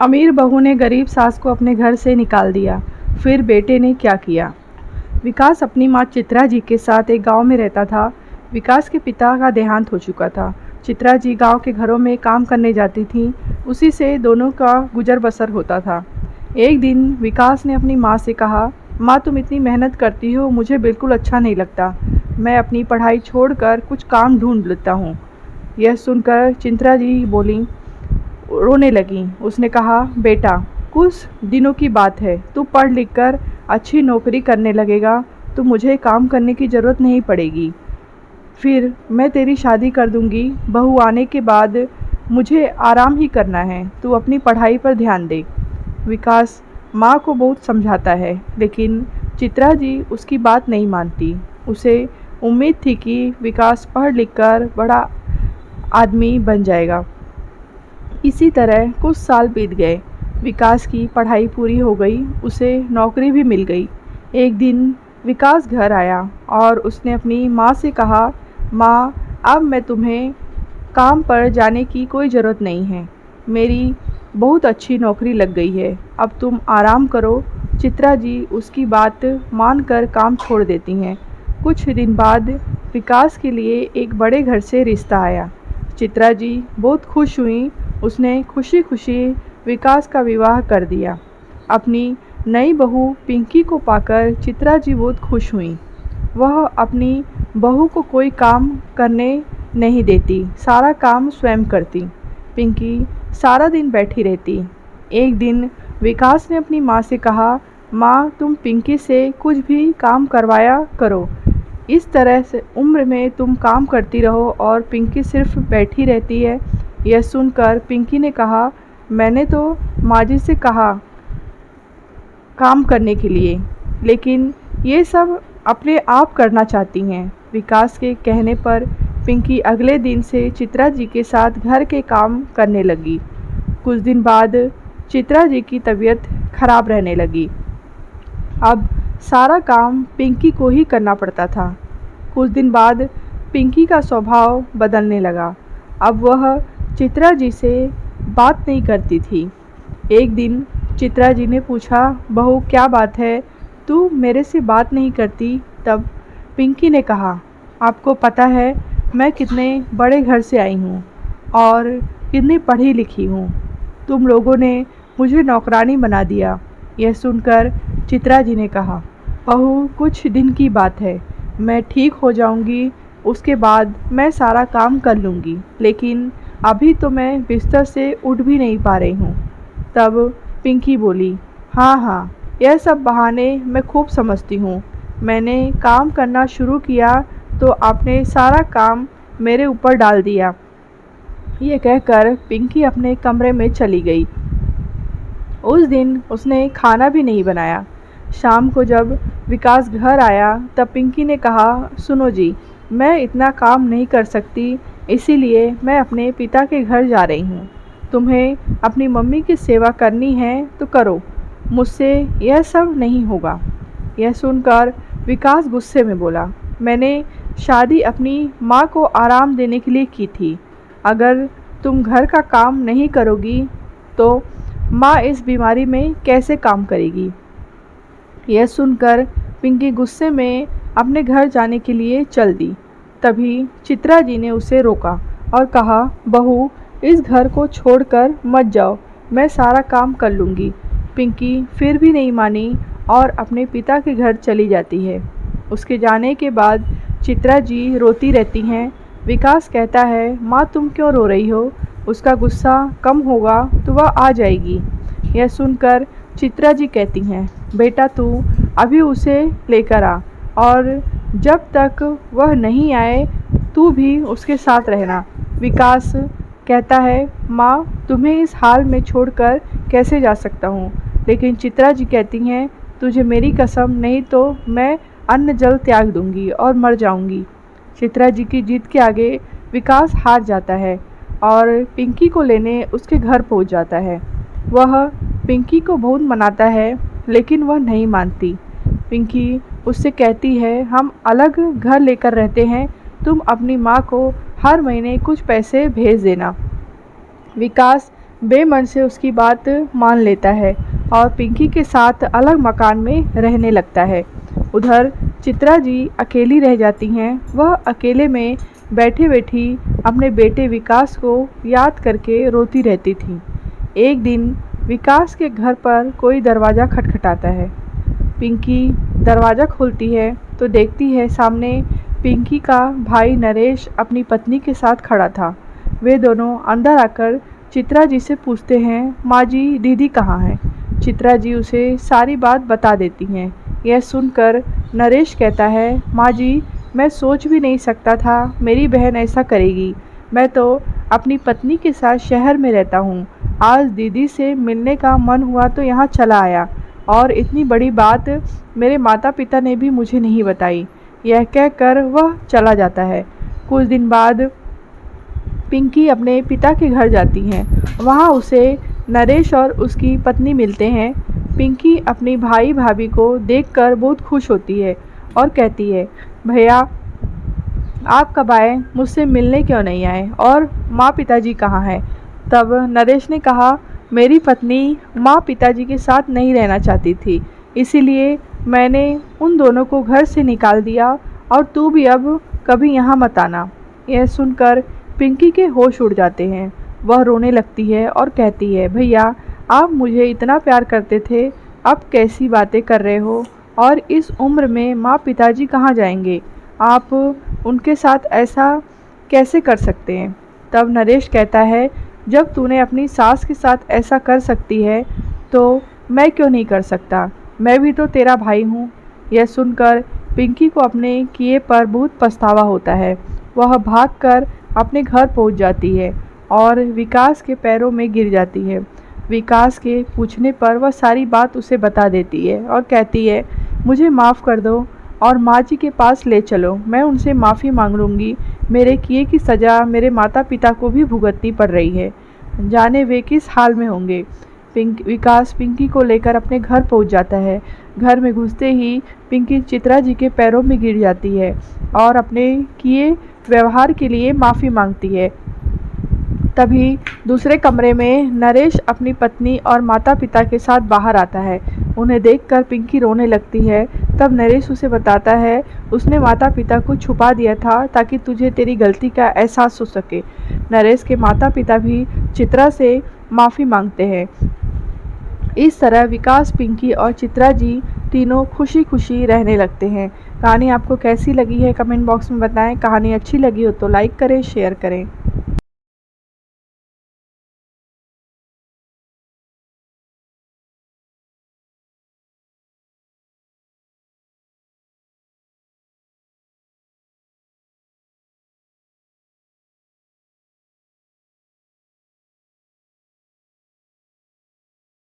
अमीर बहू ने गरीब सास को अपने घर से निकाल दिया। फिर बेटे ने क्या किया? विकास अपनी माँ चित्रा जी के साथ एक गांव में रहता था। विकास के पिता का देहांत हो चुका था। चित्रा जी गांव के घरों में काम करने जाती थीं। उसी से दोनों का गुजर बसर होता था। एक दिन विकास ने अपनी माँ से कहा, माँ तुम इतनी मेहनत करती हो, मुझे बिल्कुल अच्छा नहीं लगता। मैं अपनी पढ़ाई छोड़कर कुछ काम ढूंढ लेता हूँ। यह सुनकर चित्रा जी बोली, रोने लगी। उसने कहा, बेटा कुछ दिनों की बात है, तू पढ़ लिख कर अच्छी नौकरी करने लगेगा तो मुझे काम करने की ज़रूरत नहीं पड़ेगी। फिर मैं तेरी शादी कर दूंगी। बहू आने के बाद मुझे आराम ही करना है, तू अपनी पढ़ाई पर ध्यान दे। विकास माँ को बहुत समझाता है, लेकिन चित्रा जी उसकी बात नहीं मानती। उसे उम्मीद थी कि विकास पढ़ लिख कर बड़ा आदमी बन जाएगा। इसी तरह कुछ साल बीत गए। विकास की पढ़ाई पूरी हो गई, उसे नौकरी भी मिल गई। एक दिन विकास घर आया और उसने अपनी माँ से कहा, माँ अब मैं तुम्हें काम पर जाने की कोई ज़रूरत नहीं है। मेरी बहुत अच्छी नौकरी लग गई है, अब तुम आराम करो। चित्रा जी उसकी बात मानकर काम छोड़ देती हैं। कुछ दिन बाद विकास के लिए एक बड़े घर से रिश्ता आया। चित्रा जी बहुत खुश हुई। उसने खुशी खुशी विकास का विवाह कर दिया। अपनी नई बहू पिंकी को पाकर चित्रा जी बहुत खुश हुई। वह अपनी बहू को कोई काम करने नहीं देती, सारा काम स्वयं करती। पिंकी सारा दिन बैठी रहती। एक दिन विकास ने अपनी माँ से कहा, माँ तुम पिंकी से कुछ भी काम करवाया करो। इस तरह से उम्र में तुम काम करती रहो और पिंकी सिर्फ बैठी रहती है। यह सुनकर पिंकी ने कहा, मैंने तो माँ जी से कहा काम करने के लिए, लेकिन ये सब अपने आप करना चाहती हैं। विकास के कहने पर पिंकी अगले दिन से चित्रा जी के साथ घर के काम करने लगी। कुछ दिन बाद चित्रा जी की तबीयत खराब रहने लगी। अब सारा काम पिंकी को ही करना पड़ता था। कुछ दिन बाद पिंकी का स्वभाव बदलने लगा। अब वह चित्रा जी से बात नहीं करती थी। एक दिन चित्रा जी ने पूछा, बहू क्या बात है, तू मेरे से बात नहीं करती? तब पिंकी ने कहा, आपको पता है मैं कितने बड़े घर से आई हूँ और कितनी पढ़ी लिखी हूँ। तुम लोगों ने मुझे नौकरानी बना दिया। यह सुनकर चित्रा जी ने कहा, बहू कुछ दिन की बात है, मैं ठीक हो जाऊंगी, उसके बाद मैं सारा काम कर लूँगी, लेकिन अभी तो मैं बिस्तर से उठ भी नहीं पा रही हूँ। तब पिंकी बोली, हाँ हाँ, यह सब बहाने मैं खूब समझती हूँ। मैंने काम करना शुरू किया तो आपने सारा काम मेरे ऊपर डाल दिया। ये कहकर पिंकी अपने कमरे में चली गई। उस दिन उसने खाना भी नहीं बनाया। शाम को जब विकास घर आया तब पिंकी ने कहा, सुनो जी, मैं इतना काम नहीं कर सकती, इसीलिए मैं अपने पिता के घर जा रही हूँ। तुम्हें अपनी मम्मी की सेवा करनी है तो करो, मुझसे यह सब नहीं होगा। यह सुनकर विकास गुस्से में बोला, मैंने शादी अपनी माँ को आराम देने के लिए की थी। अगर तुम घर का काम नहीं करोगी तो माँ इस बीमारी में कैसे काम करेगी? यह सुनकर पिंकी गुस्से में अपने घर जाने के लिए चल दी। तभी चित्रा जी ने उसे रोका और कहा, बहू इस घर को छोड़कर मत जाओ, मैं सारा काम कर लूँगी। पिंकी फिर भी नहीं मानी और अपने पिता के घर चली जाती है। उसके जाने के बाद चित्रा जी रोती रहती हैं। विकास कहता है, माँ तुम क्यों रो रही हो? उसका गुस्सा कम होगा तो वह आ जाएगी। यह सुनकर चित्रा जी कहती हैं, बेटा तू अभी उसे लेकर आ और जब तक वह नहीं आए तू भी उसके साथ रहना। विकास कहता है, माँ तुम्हें इस हाल में छोड़कर कैसे जा सकता हूँ? लेकिन चित्रा जी कहती हैं, तुझे मेरी कसम, नहीं तो मैं अन्न जल त्याग दूंगी और मर जाऊंगी। चित्रा जी की जिद के आगे विकास हार जाता है और पिंकी को लेने उसके घर पहुंच जाता है। वह पिंकी को बहुत मनाता है, लेकिन वह नहीं मानती। पिंकी उससे कहती है, हम अलग घर लेकर रहते हैं, तुम अपनी माँ को हर महीने कुछ पैसे भेज देना। विकास बेमन से उसकी बात मान लेता है और पिंकी के साथ अलग मकान में रहने लगता है। उधर चित्रा जी अकेली रह जाती हैं। वह अकेले में बैठी बैठी अपने बेटे विकास को याद करके रोती रहती थी। एक दिन विकास के घर पर कोई दरवाज़ा खटखटाता है। पिंकी दरवाज़ा खोलती है तो देखती है सामने पिंकी का भाई नरेश अपनी पत्नी के साथ खड़ा था। वे दोनों अंदर आकर चित्रा जी से पूछते हैं, माँ जी दीदी कहाँ हैं? चित्रा जी उसे सारी बात बता देती हैं। यह सुनकर नरेश कहता है, माँ जी मैं सोच भी नहीं सकता था मेरी बहन ऐसा करेगी। मैं तो अपनी पत्नी के साथ शहर में रहता हूँ। आज दीदी से मिलने का मन हुआ तो यहाँ चला आया और इतनी बड़ी बात मेरे माता पिता ने भी मुझे नहीं बताई। यह कहकर वह चला जाता है। कुछ दिन बाद पिंकी अपने पिता के घर जाती हैं। वहाँ उसे नरेश और उसकी पत्नी मिलते हैं। पिंकी अपनी भाई भाभी को देखकर बहुत खुश होती है और कहती है, भैया आप कब आए? मुझसे मिलने क्यों नहीं आए? और माँ पिताजी कहाँ हैं? तब नरेश ने कहा, मेरी पत्नी माँ पिताजी के साथ नहीं रहना चाहती थी, इसीलिए मैंने उन दोनों को घर से निकाल दिया और तू भी अब कभी यहाँ मत आना। यह सुनकर पिंकी के होश उड़ जाते हैं। वह रोने लगती है और कहती है, भैया आप मुझे इतना प्यार करते थे, अब कैसी बातें कर रहे हो? और इस उम्र में माँ पिताजी कहाँ जाएंगे? आप उनके साथ ऐसा कैसे कर सकते हैं? तब नरेश कहता है, जब तूने अपनी सास के साथ ऐसा कर सकती है तो मैं क्यों नहीं कर सकता? मैं भी तो तेरा भाई हूँ। यह सुनकर पिंकी को अपने किए पर बहुत पछतावा होता है। वह भागकर अपने घर पहुँच जाती है और विकास के पैरों में गिर जाती है। विकास के पूछने पर वह सारी बात उसे बता देती है और कहती है, मुझे माफ़ कर दो और माँ जी के पास ले चलो, मैं उनसे माफ़ी मांग लूँगी। मेरे किए की सज़ा मेरे माता पिता को भी भुगतनी पड़ रही है, जाने वे किस हाल में होंगे। विकास पिंकी को लेकर अपने घर पहुंच जाता है। घर में घुसते ही पिंकी चित्रा जी के पैरों में गिर जाती है और अपने किए व्यवहार के लिए माफ़ी मांगती है। तभी दूसरे कमरे में नरेश अपनी पत्नी और माता पिता के साथ बाहर आता है। उन्हें देखकर पिंकी रोने लगती है। तब नरेश उसे बताता है, उसने माता पिता को छुपा दिया था ताकि तुझे तेरी गलती का एहसास हो सके। नरेश के माता पिता भी चित्रा से माफ़ी मांगते हैं। इस तरह विकास, पिंकी और चित्रा जी तीनों खुशी खुशी रहने लगते हैं। कहानी आपको कैसी लगी है कमेंट बॉक्स में बताएं। कहानी अच्छी लगी हो तो लाइक करें, शेयर करें।